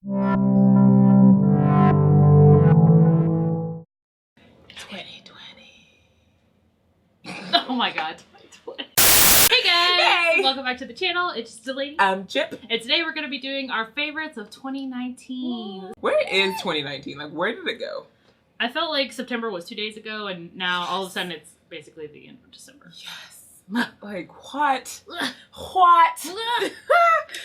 Oh my god. Hey guys! Hey! Welcome back to the channel. It's Delaney. I'm Chip. And today we're going to be doing our favorites of 2019. Where is 2019? Like, where did it go? I felt like September was 2 days ago, and now all of a sudden it's basically the end of December. Yes. Like, what? What? I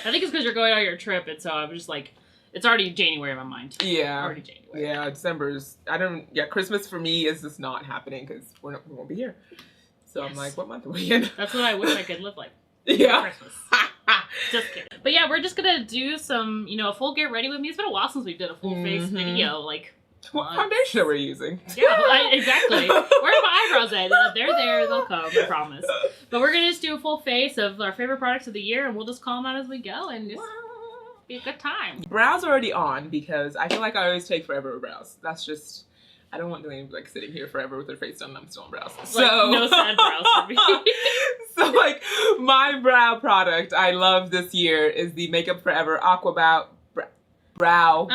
think it's because you're going on your trip, and so I'm just like, it's already January in my mind. Yeah. Already January. Yeah, December's, Christmas for me is just not happening because we won't be here. So yes. I'm like, what month are we in? That's what I wish I could live like. Yeah. Christmas. Just kidding. But yeah, we're just gonna do some, a full get ready with me. It's been a while since we did a full face video. Like, what foundation are we using? Yeah, exactly. Where are my eyebrows at? They're there. They'll come. I promise. But we're gonna just do a full face of our favorite products of the year, and we'll just call them out as we go, and just be a good time. Brows are already on because I feel like I always take forever with brows. That's just. I don't want Delaney like sitting here forever with her face done. I'm still on brows. So like, no sad brows for me. So like my brow product I love this year is the Makeup Forever Aqua Brow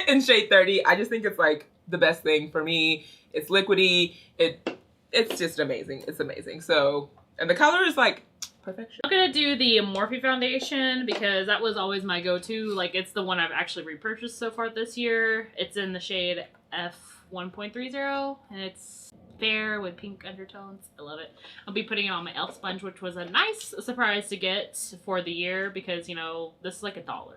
in shade 30. I just think it's like the best thing for me. It's liquidy. It's just amazing. It's amazing. So and the color is like perfection. I'm gonna do the Morphe foundation because that was always my go-to. Like it's the one I've actually repurchased so far this year. It's in the shade F 1.30 and it's fair with pink undertones. I love it. I'll be putting it on my E.L.F sponge, which was a nice surprise to get for the year because this is like $1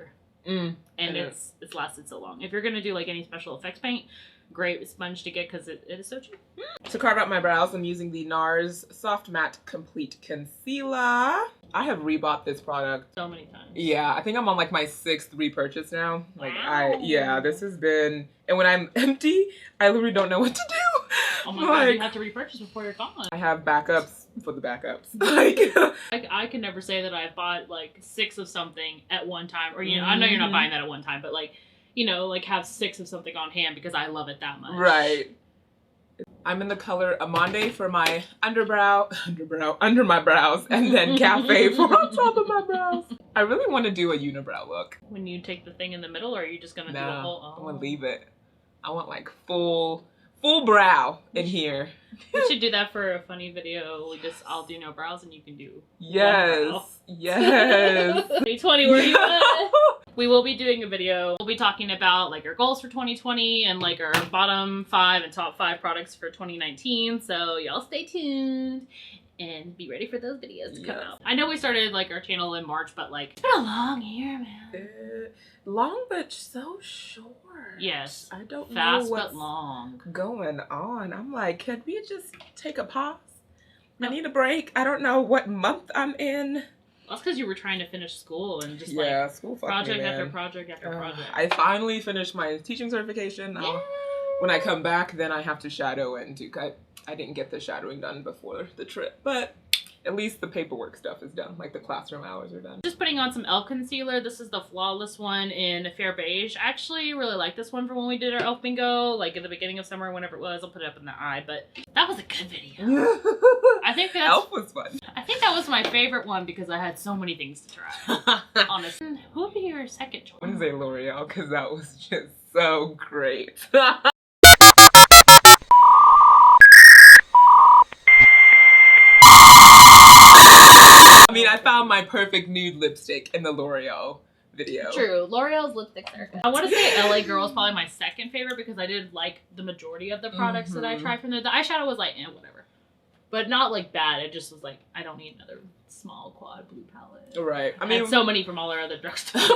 and it's lasted so long. If you're gonna do like any special effects paint, great sponge to get because it is so cheap. To carve out my brows, I'm using the NARS Soft Matte Complete Concealer. I have rebought this product so many times. Yeah, I think I'm on like my 6th repurchase now. Like wow. This has been, and when I'm empty, I literally don't know what to do. Oh my god, you have to repurchase before you're gone. I have backups for the backups. Like I can never say that I bought like 6 of something at one time, or I know you're not buying that at one time, but like like have 6 of something on hand because I love it that much. Right. I'm in the color Amande for my under my brows, and then Cafe for on top of my brows. I really want to do a unibrow look. When you take the thing in the middle, or are you just gonna do a whole? Oh. I want to leave it. I want like full brow in here. We should do that for a funny video. I'll do no brows and you can do yes. 2020, where you at? We will be doing a video. We'll be talking about like our goals for 2020 and like our bottom 5 and top 5 products for 2019. So y'all stay tuned and be ready for those videos to come out. I know we started like our channel in March, but like it's been a long year, man. Long but so short. Yes. I don't Fast know what's but long going on. I'm like, can we just take a pause? I need a break. I don't know what month I'm in. That's because you were trying to finish school and just school project after project after project. I finally finished my teaching certification. When I come back, then I have to shadow and do. I didn't get the shadowing done before the trip, but at least the paperwork stuff is done. Like the classroom hours are done. Just putting on some E.L.F concealer. This is the Flawless one in Fair Beige. I actually really like this one from when we did our E.L.F bingo, like at the beginning of summer, whenever it was. I'll put it up in the eye, but that was a good video. I think that's E.L.F was fun. I think that was my favorite one because I had so many things to try. Honestly, who would be your second choice? I want to say L'Oreal because that was just so great. I mean, I found my perfect nude lipstick in the L'Oreal video. True. L'Oreal's lipsticks are good. I want to say LA Girl is probably my second favorite because I did like the majority of the products that I tried from there. The eyeshadow was like, whatever. But not like bad. It just was like, I don't need another small quad blue palette. Right. I mean, so many from all our other drugstores.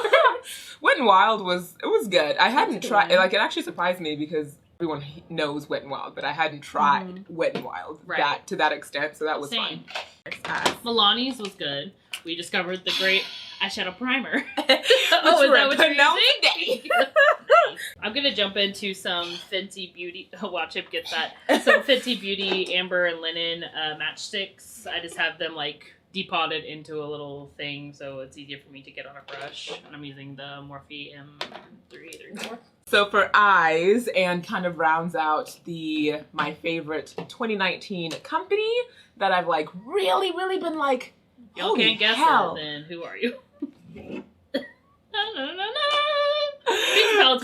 Wet n Wild was good. I hadn't tried, like it actually surprised me because everyone knows Wet n Wild, but I hadn't tried Wet n Wild to that extent, so that was fun. Milani's was good. We discovered the great eyeshadow primer. Is that what you're using? I'm gonna jump into some Fenty Beauty. Oh wow, Chip gets that. Some Fenty Beauty Amber and Linen matchsticks. I just have them like depotted into a little thing, so it's easier for me to get on a brush. And I'm using the Morphe M334. So for eyes, and kind of rounds out my favorite 2019 company that I've like really been like, y'all can't guess it, then who are you?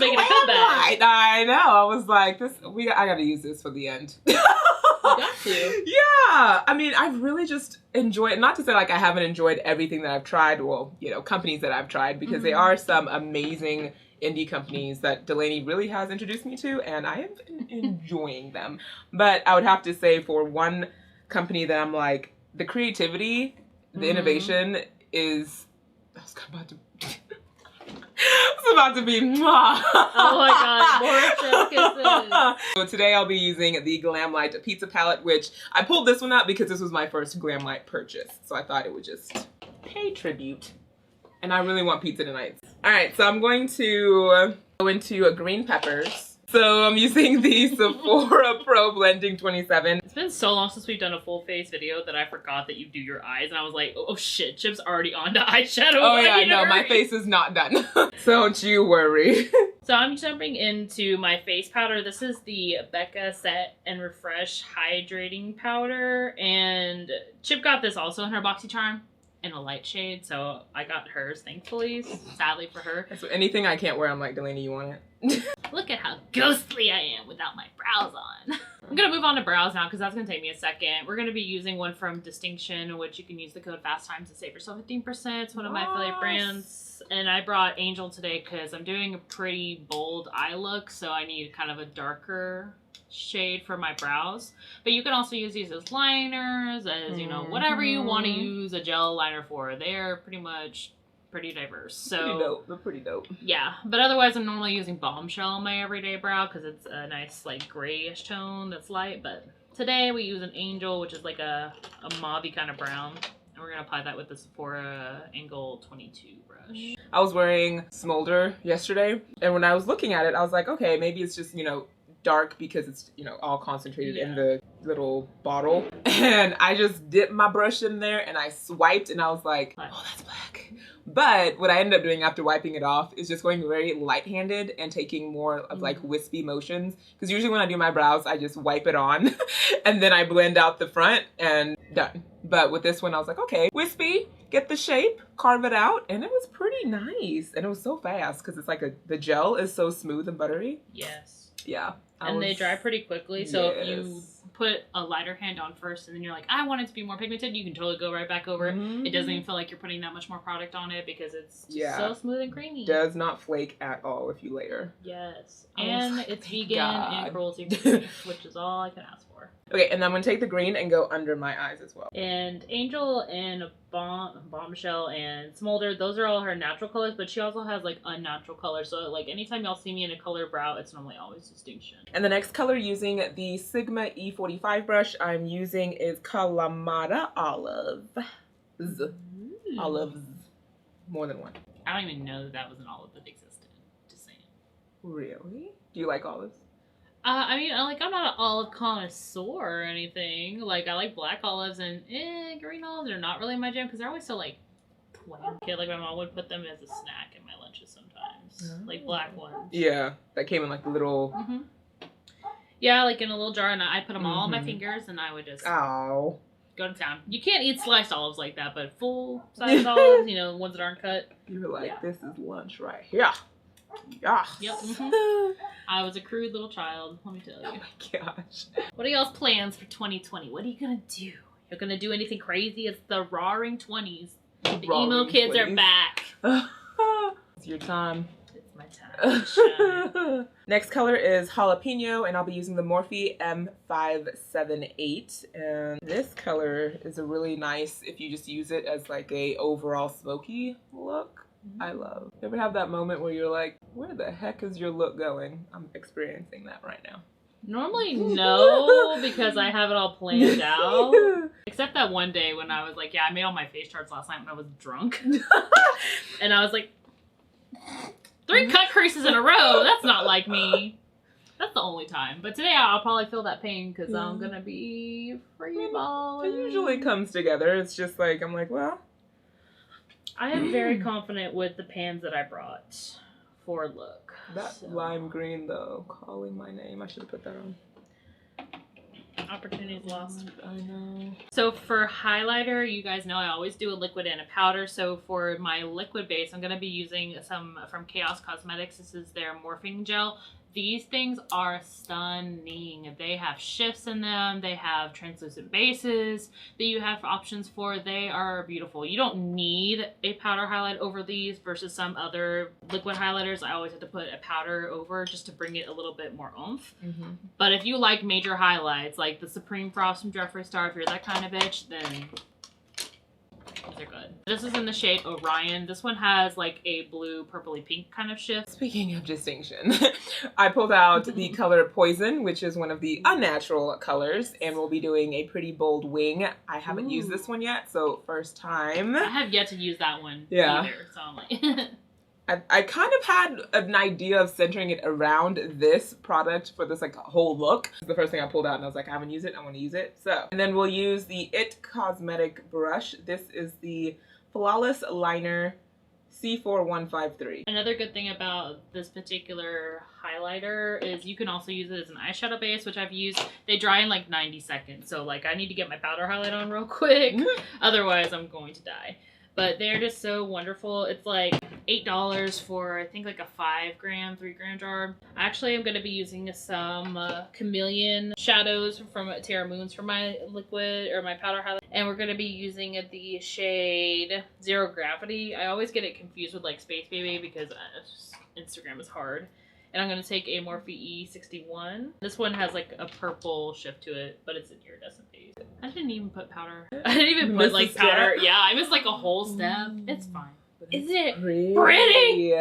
it's making a comeback. I know. I was like, I gotta use this for the end. You got to. Yeah. I mean, I've really just enjoyed, not to say like I haven't enjoyed everything that I've tried, well, you know, companies that I've tried, because they are some amazing indie companies that Delaney really has introduced me to, and I have been enjoying them. But I would have to say, for one company that I'm like, the creativity, the innovation is, it's about to be mwah. Oh my god, more chef kisses. So today I'll be using the Glamlite pizza palette, which I pulled this one out because this was my first Glamlite purchase. So I thought it would just pay tribute. And I really want pizza tonight. All right, so I'm going to go into green peppers. So I'm using the Sephora Pro Blending 27. It's been so long since we've done a full face video that I forgot that you do your eyes, and I was like, oh shit, Chip's already on to eyeshadow. Oh yeah, no, my face is not done. So don't you worry. So I'm jumping into my face powder. This is the BECCA Set and Refresh Hydrating Powder, and Chip got this also in her BoxyCharm in a light shade, so I got hers, thankfully, sadly for her. So anything I can't wear, I'm like, Delaney, you want it? Look at how ghostly I am without my brows on. I'm gonna move on to brows now because that's gonna take me a second. We're gonna be using one from Distinction, which you can use the code FASTTIMES to save yourself 15%. It's one of my affiliate brands. And I brought Angel today because I'm doing a pretty bold eye look, so I need kind of a darker shade for my brows. But you can also use these as liners, as, you know, whatever you want to use a gel liner for. They're pretty diverse. So pretty dope. They're pretty dope. Yeah, but otherwise I'm normally using Bombshell on my everyday brow because it's a nice like grayish tone that's light. But today we use an Angel, which is like a mauve-y kind of brown. And we're going to apply that with the Sephora Angle 22 brush. I was wearing Smolder yesterday, and when I was looking at it, I was like, okay, maybe it's just, you know, dark because it's, you know, all concentrated in the little bottle. And I just dipped my brush in there and I swiped, and I was like, oh, that's black. But what I ended up doing after wiping it off is just going very light-handed and taking more of like wispy motions. Because usually when I do my brows, I just wipe it on and then I blend out the front and done. But with this one, I was like, okay, wispy, get the shape, carve it out, and it was pretty nice. And it was so fast because it's like the gel is so smooth and buttery. Yes. Yeah. And they dry pretty quickly, so if you put a lighter hand on first and then you're like, I want it to be more pigmented, you can totally go right back over. It doesn't even feel like you're putting that much more product on it because it's just so smooth and creamy. Does not flake at all if you layer. Yes. And it's vegan and cruelty-free, which is all I can ask for. Okay, and I'm going to take the green and go under my eyes as well. And Angel and Bombshell and Smolder, those are all her natural colors, but she also has like unnatural colors. So like anytime y'all see me in a color brow, it's normally always Distinction. And the next color using the Sigma E45 brush I'm using is Kalamata Olive. Olives. More than one. I don't even know that was an olive that existed. Just saying. Really? Do you like olives? I mean, I'm not an olive connoisseur or anything. Like, I like black olives and green olives are not really my jam because they're always so, like, bland. Like, my mom would put them as a snack in my lunches sometimes. Like, black ones. Yeah, that came in, like, little... Yeah, like, in a little jar, and I put them all on my fingers, and I would just go to town. You can't eat sliced olives like that, but full-size olives, you know, ones that aren't cut. You were like, this is lunch right here. Yeah. Yep. I was a crude little child, let me tell you. Oh my gosh. What are y'all's plans for 2020? What are you gonna do? You're gonna do anything crazy? It's the roaring 20s. The emo kids are back. It's your time. It's my time to shine. Next color is Jalapeno, and I'll be using the Morphe M578. And this color is a really nice, if you just use it as like a overall smoky look. I love. You ever have that moment where you're like, where the heck is your look going? I'm experiencing that right now. Normally no, because I have it all planned out. Except that one day when I was like, yeah, I made all my face charts last night when I was drunk. And I was like, 3 cut creases in a row. That's not like me. That's the only time. But today I'll probably feel that pain because I'm going to be free balling. It usually comes together. It's just like, I'm like, well. I am very confident with the pans that I brought for look. That lime green though, calling my name. I should have put that on. Opportunities lost. I know. So for highlighter, you guys know I always do a liquid and a powder. So for my liquid base, I'm going to be using some from Chaos Cosmetics. This is their morphing gel. These things are stunning. They have shifts in them. They have translucent bases that you have options for. They are beautiful. You don't need a powder highlight over these versus some other liquid highlighters. I always have to put a powder over just to bring it a little bit more oomph. But if you like major highlights, like the Supreme Frost from Jeffree Star, if you're that kind of bitch, then they're good. This is in the shade Orion. This one has like a blue, purpley pink kind of shift. Speaking of distinction, I pulled out the color Poison, which is one of the unnatural colors, and we'll be doing a pretty bold wing. I haven't used this one yet, so first time. I have yet to use that one either, so I'm like... I kind of had an idea of centering it around this product for this like whole look. The first thing I pulled out and I was like, I haven't used it, I want to use it. So, and then we'll use the IT Cosmetic brush. This is the Flawless Liner C4153. Another good thing about this particular highlighter is you can also use it as an eyeshadow base, which I've used. They dry in like 90 seconds. So like I need to get my powder highlight on real quick. Otherwise I'm going to die. But they're just so wonderful. It's like $8 for, I think, like a 5 gram, 3 gram jar. Actually, I'm going to be using some Chameleon shadows from TERRA Moons for my liquid or my powder highlight. And we're going to be using the shade Zero Gravity. I always get it confused with like Space Baby because Instagram is hard. And I'm going to take a Morphe E61. This one has like a purple shift to it, but it's an iridescent base. I didn't even put powder. I didn't even put like powder. Yeah, I missed like a whole step. It's fine. Isn't it pretty?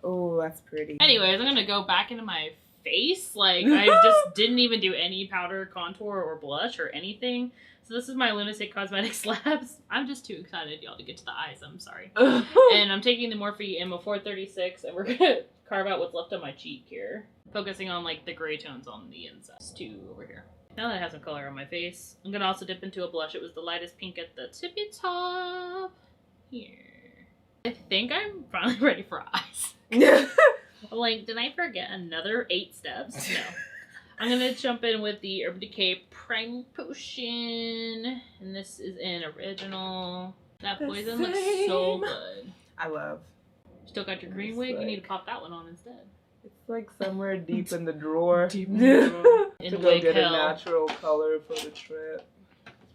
Oh, that's pretty. Anyways, I'm going to go back into my face. Like I just didn't even do any powder, contour, or blush or anything. So this is my Lunatic Cosmetics Labs. I'm just too excited, y'all, to get to the eyes. I'm sorry. And I'm taking the Morphe M436 and we're going to carve out what's left on my cheek here. Focusing on like the gray tones on the inside. It's two over here. Now that I have some color on my face, I'm going to also dip into a blush. It was the lightest pink at the tippy top. Here. I think I'm finally ready for eyes. Like, did I forget another 8 steps? No. I'm going to jump in with the Urban Decay Prime Potion. And this is in Original. That Poison looks so good. I love. Still got your green wig? You need to pop that one on instead. It's like somewhere deep in the drawer. Deep in the drawer. To go get a natural color for the trip.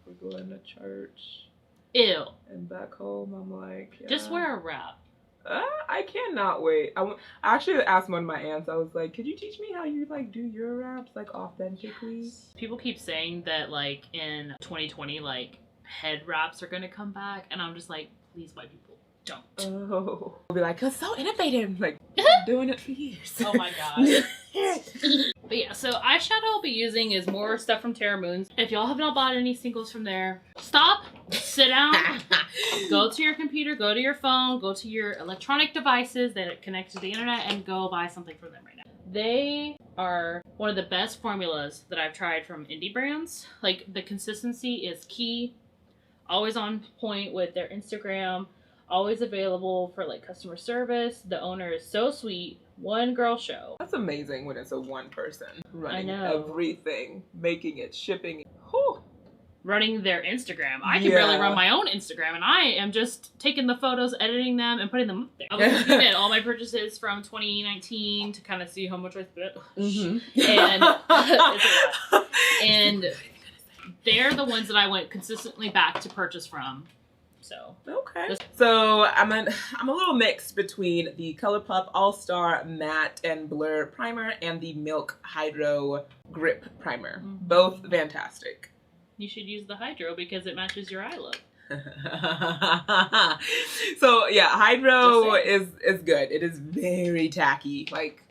We're going to church. Ew. And back home, I'm like, yeah. Just wear a wrap. I cannot wait. I actually asked one of my aunts, I was like, could you teach me how you like do your wraps like authentically? People keep saying that like in 2020 like head wraps are gonna come back, and I'm just like, please, white people, don't. Oh. I'll be like, it's so innovative. Like, doing it for years. Oh my god. But yeah, so eyeshadow I'll be using is more stuff from TERRA Moons. If y'all have not bought any singles from there, stop, sit down, go to your computer, go to your phone, go to your electronic devices that connect to the internet, and go buy something from them right now. They are one of the best formulas that I've tried from indie brands. Like, the consistency is key, always on point with their Instagram, always available for like customer service. The owner is so sweet. One girl show. That's amazing when it's a one person running everything, making it, shipping it. Whew. Running their Instagram. I can barely run my own Instagram, and I am just taking the photos, editing them, and putting them up there. I was looking at all my purchases from 2019 to kind of see how much I spent. And they're the ones that I went consistently back to purchase from. So okay. So I'm a little mixed between the ColourPop All-Star Matte and Blur Primer and the Milk Hydro Grip Primer. Both fantastic. You should use the Hydro because it matches your eye look. So yeah, Hydro is good. It is very tacky. Like,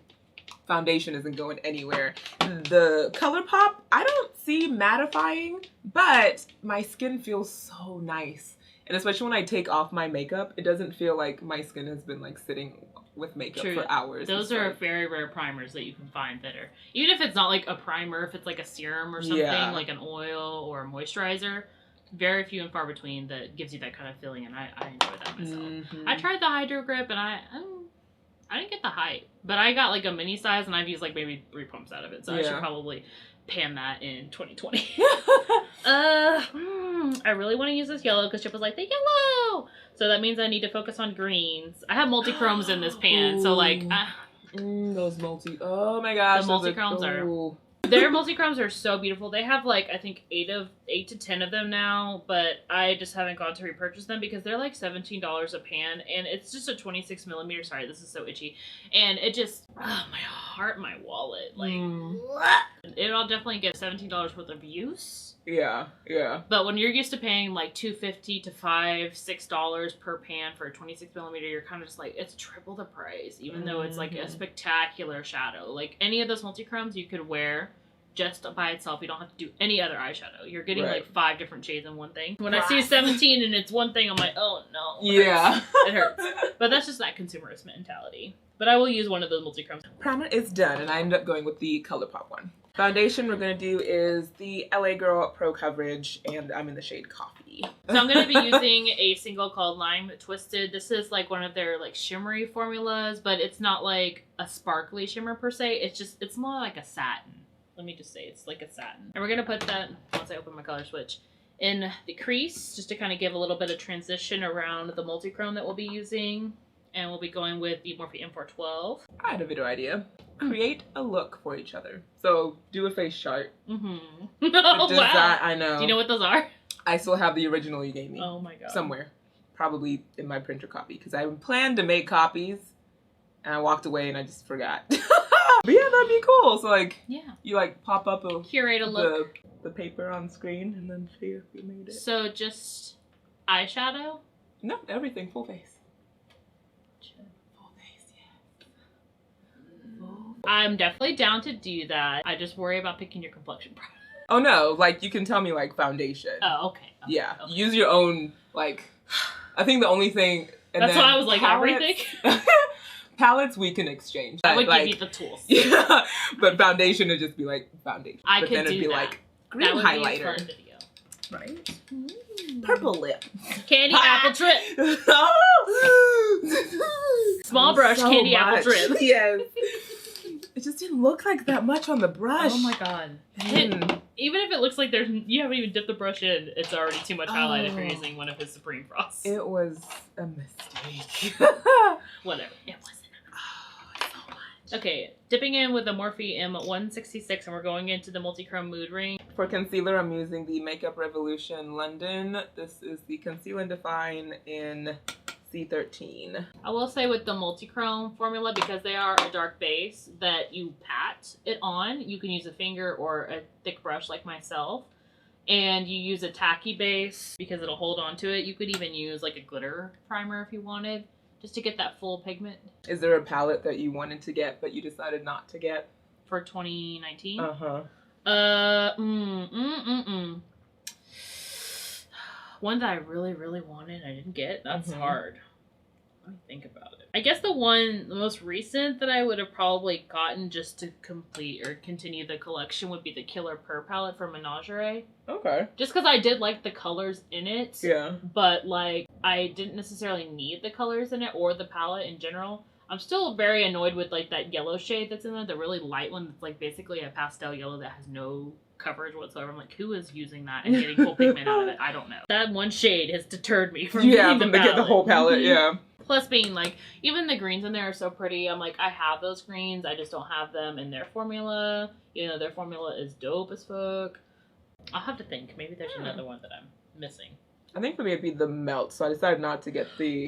foundation isn't going anywhere. The ColourPop, I don't see mattifying, but my skin feels so nice. And especially when I take off my makeup, it doesn't feel like my skin has been like sitting with makeup for hours. Those are very rare primers that you can find that are, even if it's not like a primer, if it's like a serum or something, like an oil or a moisturizer, very few and far between that gives you that kind of feeling, and I enjoy that myself. I tried the Hydro Grip and I didn't get the hype. But I got like a mini size and I've used like maybe 3 pumps out of it. So I should probably pan that in 2020. I really want to use this yellow because Chip was like, the yellow! So that means I need to focus on greens. I have multi-chromes in this pan, so like... those oh my gosh. The multi-chromes are... Their multi-chromes are so beautiful. They have like, I think 8 to 10 of them now, but I just haven't gone to repurchase them because they're like $17 a pan, and it's just a 26 millimeter. Sorry, this is so itchy. And it just, my heart, my wallet, like, it'll definitely get $17 worth of use. Yeah, yeah. But when you're used to paying like $2.50 to $6 per pan for a 26 millimeter, you're kind of just like, it's triple the price, even though it's like a spectacular shadow. Like any of those multi-chromes you could wear just by itself. You don't have to do any other eyeshadow. You're getting like 5 different shades in one thing. When I see 17 and it's one thing, I'm like, oh no. It hurts. But that's just that consumerist mentality. But I will use one of those multi-chromes. Primer is done, and I ended up going with the ColourPop one. Foundation we're going to do is the LA Girl Pro Coverage, and I'm in the shade Coffee. So I'm going to be using a single called Lime Twisted. This is like one of their like shimmery formulas, but it's not like a sparkly shimmer per se. It's more like a satin. Let me just say it's like a satin. And we're going to put that, once I open my color switch, in the crease, just to kind of give a little bit of transition around the multi-chrome that we'll be using. And we'll be going with the Morphe M412. I had a video idea. Create a look for each other. So do a face chart. Oh, wow. I know. Do you know what those are? I still have the original you gave me. Oh my god. Somewhere. Probably in my printer copy. Because I planned to make copies. And I walked away and I just forgot. But yeah, that'd be cool. So like, you like pop up curate a look. The paper on screen and then see if you made it. So just eyeshadow? No, everything. Full face. I'm definitely down to do that. I just worry about picking your complexion product. Oh no, like you can tell me like foundation. Oh, okay. Yeah, use your own, like, I think the only thing... And that's why I was like, palettes, everything? Palettes we can exchange. I would like, give you the tools. Yeah, but foundation would just be like foundation. I but could then it'd do be that. like green that would highlighter. Be a fun video. Right? Purple lip. Candy apple trip. Small brush, so candy apple trip. Yes. It just didn't look like that much on the brush. Oh my god. Even if it looks like you haven't even dipped the brush in, it's already too much highlight if you're using one of his Supreme Frosts. It was a mistake. Whatever. It wasn't. So much. Okay, dipping in with the Morphe M166 and we're going into the multi-chrome mood ring. For concealer, I'm using the Makeup Revolution London. This is the Conceal and Define in C13. I will say with the multi-chrome formula, because they are a dark base that you pat it on, you can use a finger or a thick brush like myself, and you use a tacky base because it'll hold on to it. You could even use like a glitter primer if you wanted, just to get that full pigment. Is there a palette that you wanted to get but you decided not to get? For 2019? One that I really, really wanted I didn't get. That's hard. Let me think about it. I guess the most recent that I would have probably gotten just to complete or continue the collection would be the Killer Purr palette from Menagerie. Okay. Just because I did like the colors in it. Yeah. But like, I didn't necessarily need the colors in it or the palette in general. I'm still very annoyed with like that yellow shade that's in there, the really light one that's like basically a pastel yellow that has no coverage whatsoever. I'm like, who is using that and getting full pigment out of it? I don't know. That one shade has deterred me from getting the palette. Get the whole palette, yeah. Plus being like, even the greens in there are so pretty. I'm like, I have those greens, I just don't have them in their formula. You know, their formula is dope as fuck. I'll have to think. Maybe there's another one that I'm missing. I think for me it'd be the melt, so I decided not to get the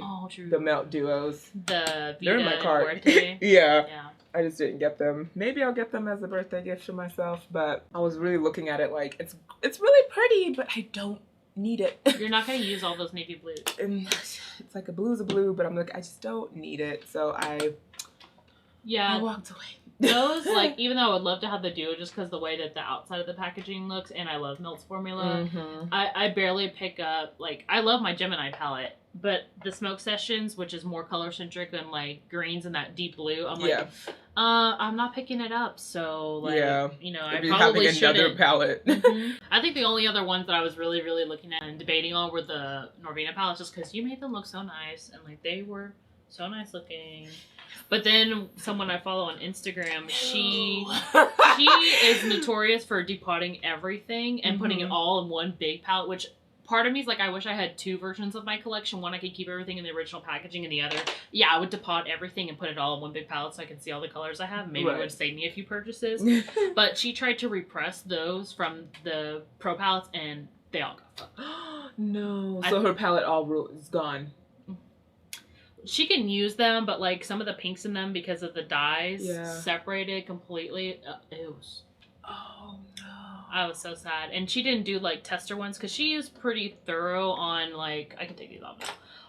melt duos. The Vita They're in my cart. Yeah. I just didn't get them. Maybe I'll get them as a birthday gift for myself, but I was really looking at it like, it's really pretty, but I don't need it. You're not going to use all those navy blues. And it's like a blue's a blue, but I'm like, I just don't need it, so I walked away. Those, like, even though I would love to have the duo just because the way that the outside of the packaging looks, and I love Melt's formula, I barely pick up, like, I love my Gemini palette, but the Smoke Sessions, which is more color-centric than, like, greens and that deep blue, I'm like, I'm not picking it up, so, like, you know, I probably shouldn't. Another palette. I think the only other ones that I was really, really looking at and debating on were the Norvina palettes, just because you made them look so nice, and, like, they were so nice looking. But then someone I follow on Instagram, she is notorious for depotting everything and putting it all in one big palette, which part of me is like, I wish I had two versions of my collection. One, I could keep everything in the original packaging, and the other, yeah, I would depot everything and put it all in one big palette so I can see all the colors I have. Maybe it would save me a few purchases. But she tried to repress those from the Pro palettes, and they all got fucked. No. So her palette all is gone. She can use them, but like some of the pinks in them, because of the dyes, separated completely. It was... Oh no. I was so sad. And she didn't do like tester ones because she is pretty thorough on like, I can take these off now,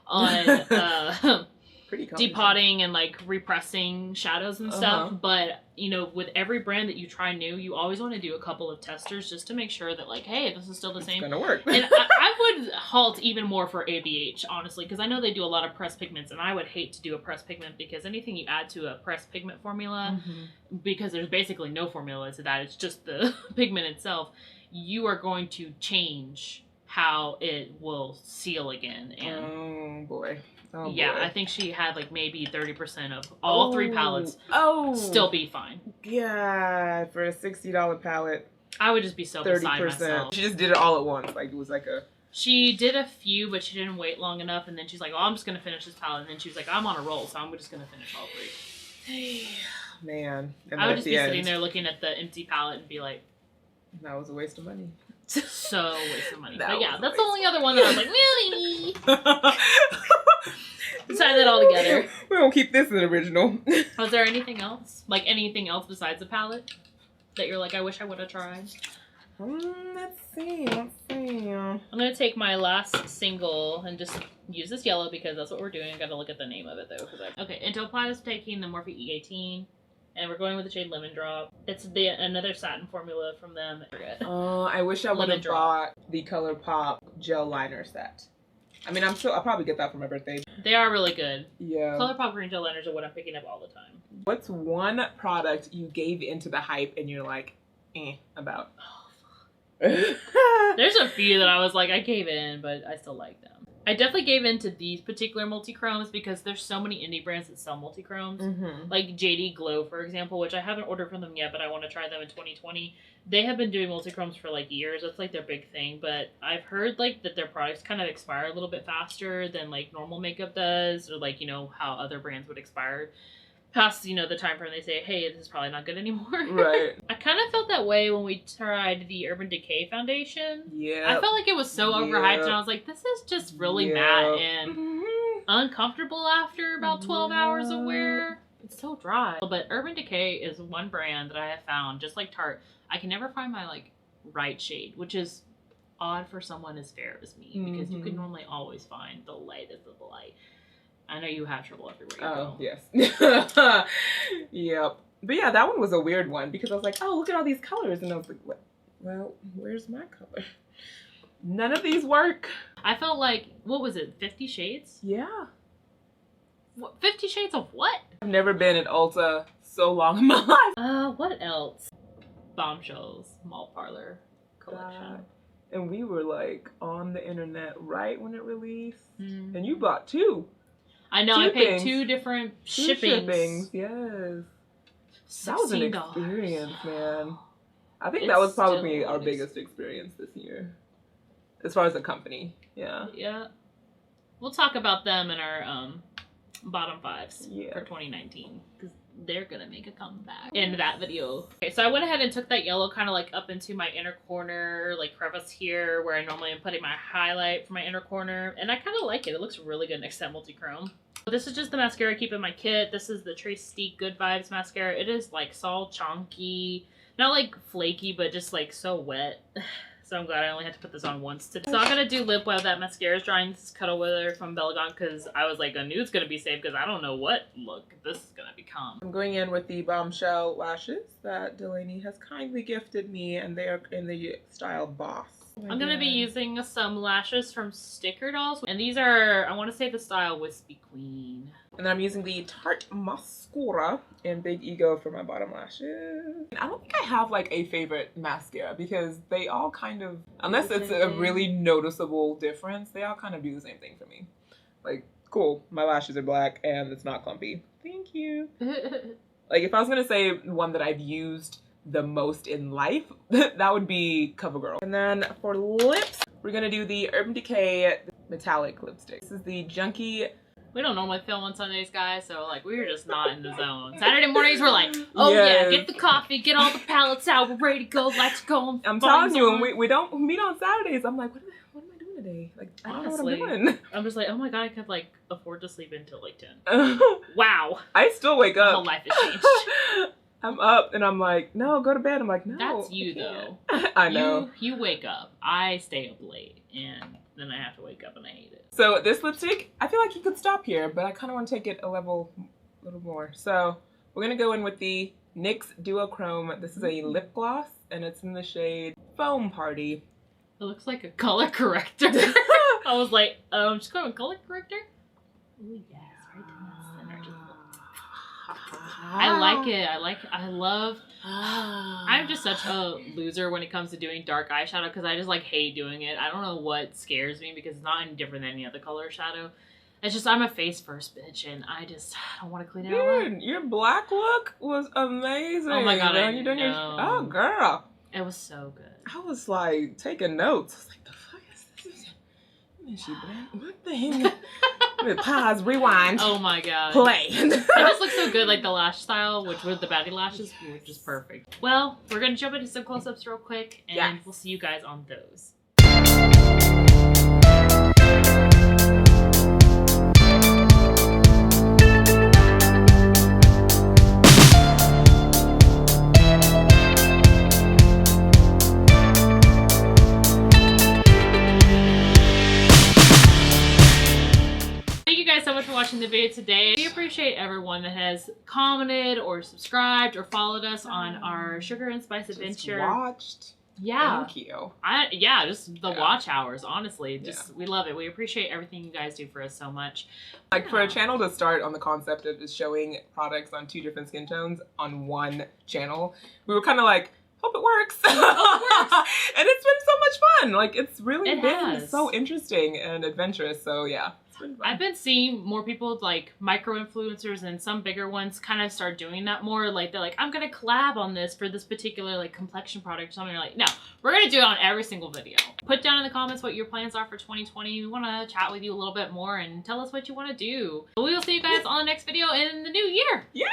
on pretty depotting and like repressing shadows and stuff. But you know, with every brand that you try new, you always want to do a couple of testers just to make sure that like, hey, this is still the same. It's gonna work. And I would halt even more for ABH, honestly, because I know they do a lot of pressed pigments, and I would hate to do a pressed pigment because anything you add to a pressed pigment formula, because there's basically no formula to that, it's just the pigment itself, you are going to change how it will seal again. And oh boy. Oh, yeah, boy. I think she had like maybe 30% of all three palettes still be fine. Yeah, for a $60 palette. I would just be so beside myself. She just did it all at once. Like, it was like a... She did a few, but she didn't wait long enough. And then she's like, oh, I'm just going to finish this palette. And then she was like, I'm on a roll, so I'm just going to finish all three. Man. And I would just be sitting there looking at the empty palette and be like... That was a waste of money. So waste of money. But yeah, that's the only other one that I was like, really? Tie that all together. We won't keep this in the original. Was there anything else? Like anything else besides the palette that you're like, I wish I would have tried? Let's see. I'm going to take my last single and just use this yellow because that's what we're doing. I got to look at the name of it though. Okay, and to apply this, taking the Morphe E18. And we're going with the shade Lemon Drop. It's another satin formula from them. I wish I would have bought the ColourPop gel liner set. I mean, I'll probably get that for my birthday. They are really good. Yeah. ColourPop green gel liners are what I'm picking up all the time. What's one product you gave into the hype and you're like, about? There's a few that I was like, I gave in, but I still like them. I definitely gave in to these particular multi-chromes because there's so many indie brands that sell multi-chromes. Like JD Glow, for example, which I haven't ordered from them yet, but I want to try them in 2020. They have been doing multi-chromes for like years. That's like their big thing. But I've heard like that their products kind of expire a little bit faster than like normal makeup does, or like, you know, how other brands would expire past, you know, the time frame they say, hey, this is probably not good anymore. Right. I kind of felt that way when we tried the Urban Decay foundation. Yeah. I felt like it was so overhyped, and I was like, this is just really matte and uncomfortable after about 12 hours of wear. It's so dry. But Urban Decay is one brand that I have found, just like Tarte, I can never find my like right shade, which is odd for someone as fair as me, because you can normally always find the lightest of the light. I know you have trouble everywhere you go. Yes. Yep. But yeah, that one was a weird one because I was like, oh, look at all these colors. And I was like, what? Well, where's my color? None of these work. I felt like, what was it, 50 Shades? Yeah. What, 50 Shades of what? I've never been at Ulta so long in my life. What else? Bombshells Mall Parlor collection. And we were like on the internet right when it released. And you bought two. I know, I paid two different shippings. Yes. $16. That was an experience, man. I think that was probably our biggest experience this year. As far as the company. Yeah. Yeah. We'll talk about them in our bottom fives for 2019. Because they're going to make a comeback in that video. Okay, so I went ahead and took that yellow kind of like up into my inner corner, like crevice here, where I normally am putting my highlight for my inner corner. And I kind of like it. It looks really good next to that multi-chrome. This is just the mascara I keep in my kit. This is the Trace Stick Good Vibes mascara. It is like so chunky. Not like flaky, but just like so wet. So I'm glad I only had to put this on once today. So I'm going to do lip while that mascara is drying. This is Cuddle Weather from Bellagont because I was like, a nude's going to be safe because I don't know what look this is going to become. I'm going in with the Bombshell lashes that Delaney has kindly gifted me, and they are in the style Boss. I'm going to be using some lashes from Sticker Dolls. And these are, I want to say the style Wispy Queen. And then I'm using the Tarte Mascara in Big Ego for my bottom lashes. I don't think I have like a favorite mascara because they all kind of, unless it's a really noticeable difference, they all kind of do the same thing for me. Like cool. My lashes are black and it's not clumpy. Thank you. Like, if I was gonna say one that I've used the most in life, that would be CoverGirl. And then for lips, we're gonna do the Urban Decay metallic lipstick. This is the Junkie. We don't normally film on Sundays, guys, so like we were just not in the zone. Saturday mornings we're like, oh yeah, get the coffee, get all the palettes out, we're ready to go, let's go. I'm telling you, when we don't meet on Saturdays, I'm like, what am I doing today? Like, I don't know what I'm doing. I'm just like, oh my god, I could like afford to sleep until like 10. Wow. I still wake up. My whole life has changed. I'm up and I'm like, no, go to bed. I'm like, no. That's you though. I know. You wake up. I stay up late and then I have to wake up and I hate it. So this lipstick, I feel like you could stop here, but I kind of want to take it a little more. So we're going to go in with the NYX Duochrome. This is a lip gloss and it's in the shade Foam Party. It looks like a color corrector. I was like, just going color corrector? Ooh, yes, right in the center. I like it. I love. I'm just such a loser when it comes to doing dark eyeshadow because I just like hate doing it. I don't know what scares me because it's not any different than any other color shadow. It's just I'm a face first bitch and I don't want to clean it out. Dude, your black look was amazing. Oh my god, Oh girl, it was so good. I was like taking notes. I was like, the fuck is this? What the hell? Pause, rewind. Oh my god. Play. It just looks so good, like the lash style, which with the baddie lashes, were just perfect. Well, we're gonna jump into some close-ups real quick, and we'll see you guys on those. Watching the video today. We appreciate everyone that has commented or subscribed or followed us on our Sugar and Spice adventure. Watched. Yeah. Thank you. Just the watch hours, honestly. We love it. We appreciate everything you guys do for us so much. Like for a channel to start on the concept of just showing products on 2 different skin tones on one channel, we were kind of like, hope it works. And it's been so much fun. Like it's really been so interesting and adventurous. So yeah. I've been seeing more people like micro influencers and some bigger ones kind of start doing that more. Like they're like, I'm gonna collab on this for this particular like complexion product or something. You're like, no, we're gonna do it on every single video. Put down in the comments what your plans are for 2020. We want to chat with you a little bit more and tell us what you want to do. We will see you guys on the next video in the new year. Yeah.